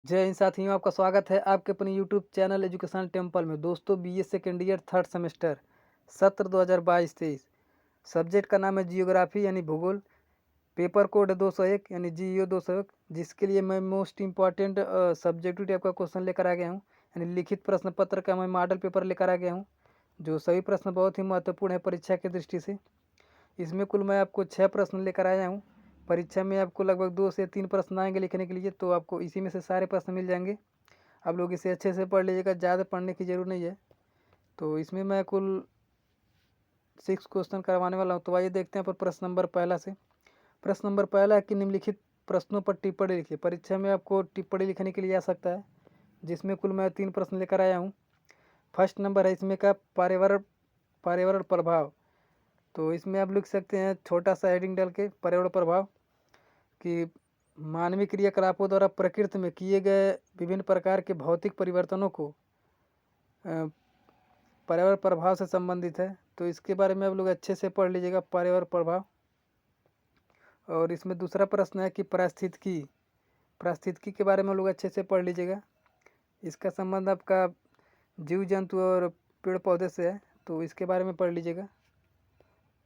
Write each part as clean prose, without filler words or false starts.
जय हिंद साथियों, आपका स्वागत है आपके अपने यूट्यूब चैनल एजुकेशन टेम्पल में। दोस्तों, BA second year third semester सत्र 2022-23 सब्जेक्ट का नाम है जियोग्राफी यानी भूगोल। पेपर कोड है 201 यानी जीईओ 201, जिसके लिए मैं मोस्ट इम्पॉर्टेंट सब्जेक्टिव टाइप का क्वेश्चन लेकर आ गया हूँ। यानी लिखित प्रश्न पत्र का मैं मॉडल पेपर लेकर आ गया हूँ, जो सभी प्रश्न बहुत ही महत्वपूर्ण है परीक्षा की दृष्टि से। इसमें कुल मैं आपको 6 प्रश्न लेकर आया हूँ। परीक्षा में आपको लगभग 2 से 3 प्रश्न आएंगे लिखने के लिए, तो आपको इसी में से सारे प्रश्न मिल जाएंगे। आप लोग इसे अच्छे से पढ़ लीजिएगा, ज़्यादा पढ़ने की ज़रूरत नहीं है। तो इसमें मैं कुल 6 क्वेश्चन करवाने वाला हूँ। तो आइए देखते हैं पर प्रश्न नंबर पहला से। प्रश्न नंबर पहला है कि निम्नलिखित प्रश्नों पर टिप्पणी लिखिए। परीक्षा में आपको टिप्पणी लिखने के लिए आ सकता है, जिसमें कुल मैं 3 प्रश्न लेकर आया हूँ। फर्स्ट नंबर है इसमें का पर्यावरण पर्यावरण प्रभाव। तो इसमें आप लिख सकते हैं छोटा सा हेडिंग डाल के, पर्यावरण प्रभाव कि मानवीय क्रियाकलापों द्वारा प्रकृति में किए गए विभिन्न प्रकार के भौतिक परिवर्तनों को पर्यावरण प्रभाव से संबंधित है। तो इसके बारे में आप लोग अच्छे से पढ़ लीजिएगा, पर्यावरण प्रभाव। और इसमें दूसरा प्रश्न है कि पारिस्थितिकी के बारे में लोग अच्छे से पढ़ लीजिएगा। इसका संबंध आपका जीव जंतु और पेड़ पौधे से है, तो इसके बारे में पढ़ लीजिएगा।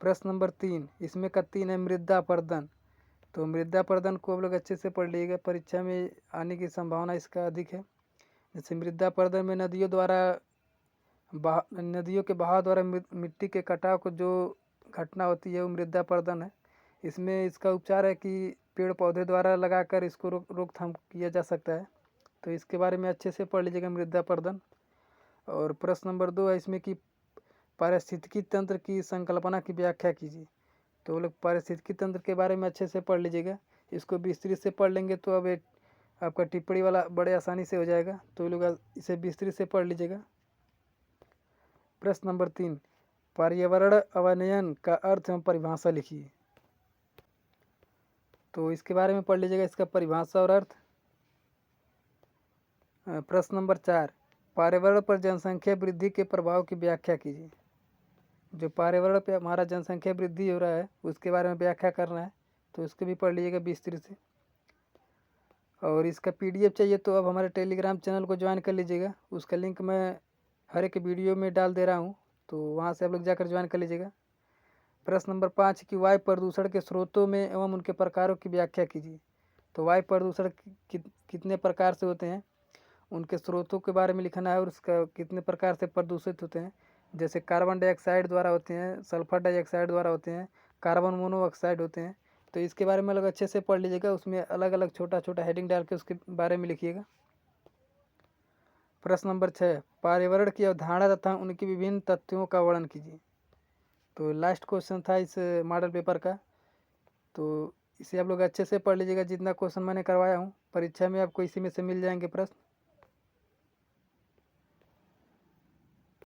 प्रश्न नंबर 3, इसमें का 3 है मृदा अपरदन। तो मृदा अपरदन को आप लोग अच्छे से पढ़ लीजिएगा, परीक्षा में आने की संभावना इसका अधिक है। जैसे मृदा अपरदन में नदियों के बहाव द्वारा मिट्टी के कटाव को जो घटना होती है वो मृदा अपरदन है। इसमें इसका उपचार है कि पेड़ पौधे द्वारा लगाकर इसको रोकथाम किया जा सकता है। तो इसके बारे में अच्छे से पढ़ लीजिएगा, मृदा अपरदन। और प्रश्न नंबर 2 है इसमें कि पारिस्थितिकी तंत्र की संकल्पना की व्याख्या कीजिए। तो वो लोग पारिस्थितिकी तंत्र के बारे में अच्छे से पढ़ लीजिएगा। इसको विस्तृत से पढ़ लेंगे तो अब आपका टिप्पणी वाला बड़े आसानी से हो जाएगा। तो लोग इसे विस्तृत से पढ़ लीजिएगा। प्रश्न नंबर 3, पर्यावरण अवनयन का अर्थ एवं परिभाषा लिखिए। तो इसके बारे में पढ़ लीजिएगा, इसका परिभाषा और अर्थ। प्रश्न नंबर 4, पर्यावरण पर जनसंख्या वृद्धि के प्रभाव की व्याख्या कीजिए। जो पर्यावरण पे हमारा जनसंख्या वृद्धि हो रहा है उसके बारे में व्याख्या करना है, तो इसको भी पढ़ लीजिएगा विस्तृत से। और इसका पीडीएफ चाहिए तो अब हमारे टेलीग्राम चैनल को ज्वाइन कर लीजिएगा। उसका लिंक मैं हर एक वीडियो में डाल दे रहा हूँ, तो वहाँ से आप लोग जाकर ज्वाइन कर लीजिएगा। प्रश्न नंबर 5 कि वायु प्रदूषण के स्रोतों में एवं उनके प्रकारों की व्याख्या कीजिए। तो वायु प्रदूषण कितने प्रकार से होते हैं, उनके स्रोतों के बारे में लिखना है और उसका कितने प्रकार से प्रदूषित होते हैं। जैसे कार्बन डाइऑक्साइड द्वारा होते हैं, सल्फर डाइऑक्साइड द्वारा होते हैं, कार्बन मोनोऑक्साइड होते हैं। तो इसके बारे में लोग अच्छे से पढ़ लीजिएगा, उसमें अलग अलग छोटा छोटा हेडिंग डाल के उसके बारे में लिखिएगा। प्रश्न नंबर 6, पर्यावरण की अवधारणा तथा उनकी विभिन्न तथ्यों का वर्णन कीजिए। तो लास्ट क्वेश्चन था इस मॉडल पेपर का, तो इसे आप लोग अच्छे से पढ़ लीजिएगा। जितना क्वेश्चन मैंने करवाया हूँ परीक्षा में आपको इसी में से मिल जाएंगे प्रश्न।